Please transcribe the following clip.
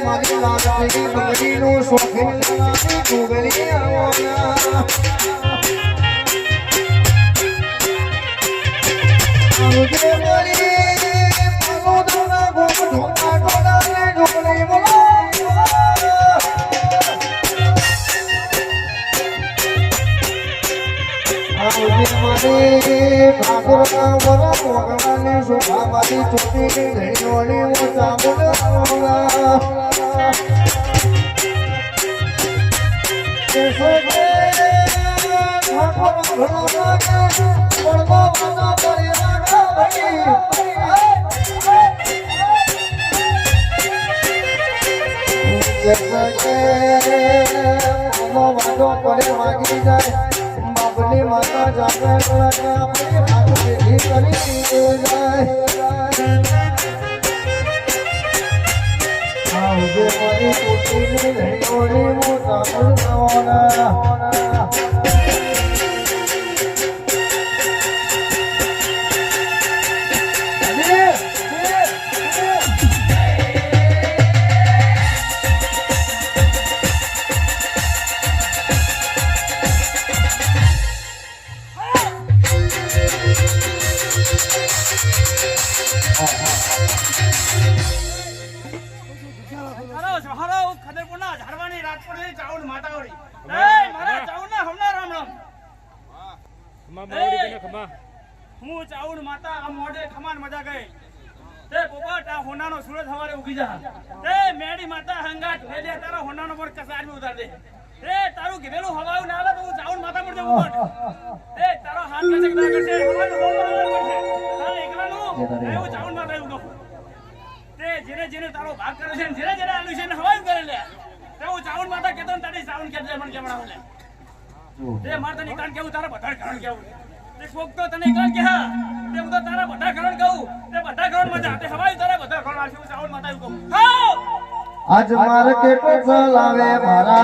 મારી લાડકી બંગડીનું શોખીન લાડી ડુંગળી આવવાના આવજે બોલી પગોદના ગોપ ઢોકા ઢોલાને ઢોલી બોલા આવજે મારી ઠાકોરના વરા ભગવાનની શોભામાંથી ચોટી ધૈર્યોની મોટા બોલા માગી જાય બાપની માતા જાગે આપણી હાથ ભેગી કરી જાય આવજે મારી પોતીની ધૈર્યોની મોટા બોલવાના હું ચાઉડ માતા આ મોઢે ખમાન મજા ગઈ તે પોપટ આ હોનાનો સૂરજ હવારે ઉગી જા તે મેડી માતા હંગાટ લે તારા હોનાનો પર કસાર ઉતાર દે તે તારું કીધેલું હવાયું ના આવે તો હું ચાઉડ માતા પર જવું પોપટ તે તારો હાથ કસે કદા કરશે હવાનું બોલવાનું કરશે તારે એકલાનું હું ચાઉડ માતા એવું કહું તે જેને જેને તારો ભાગ કર્યો છે જેને જેને આલું છે ને હવાયું કરે લે તે હું ચાઉડ માતા કેતો ને તારી ચાઉડ કે મને કેવડાવ લે તે માર તને કાન કેવું તારા બધા કારણ કેવું તે કોક તો તને કાન કે હા તે હું તો તારા બધા કારણ કહું તે બધા કારણ મજા તે હવાયું તારા બધા કારણ આશું ચાઉડ માતા એવું કહું આજ માર્કેટ ચલાવે મારા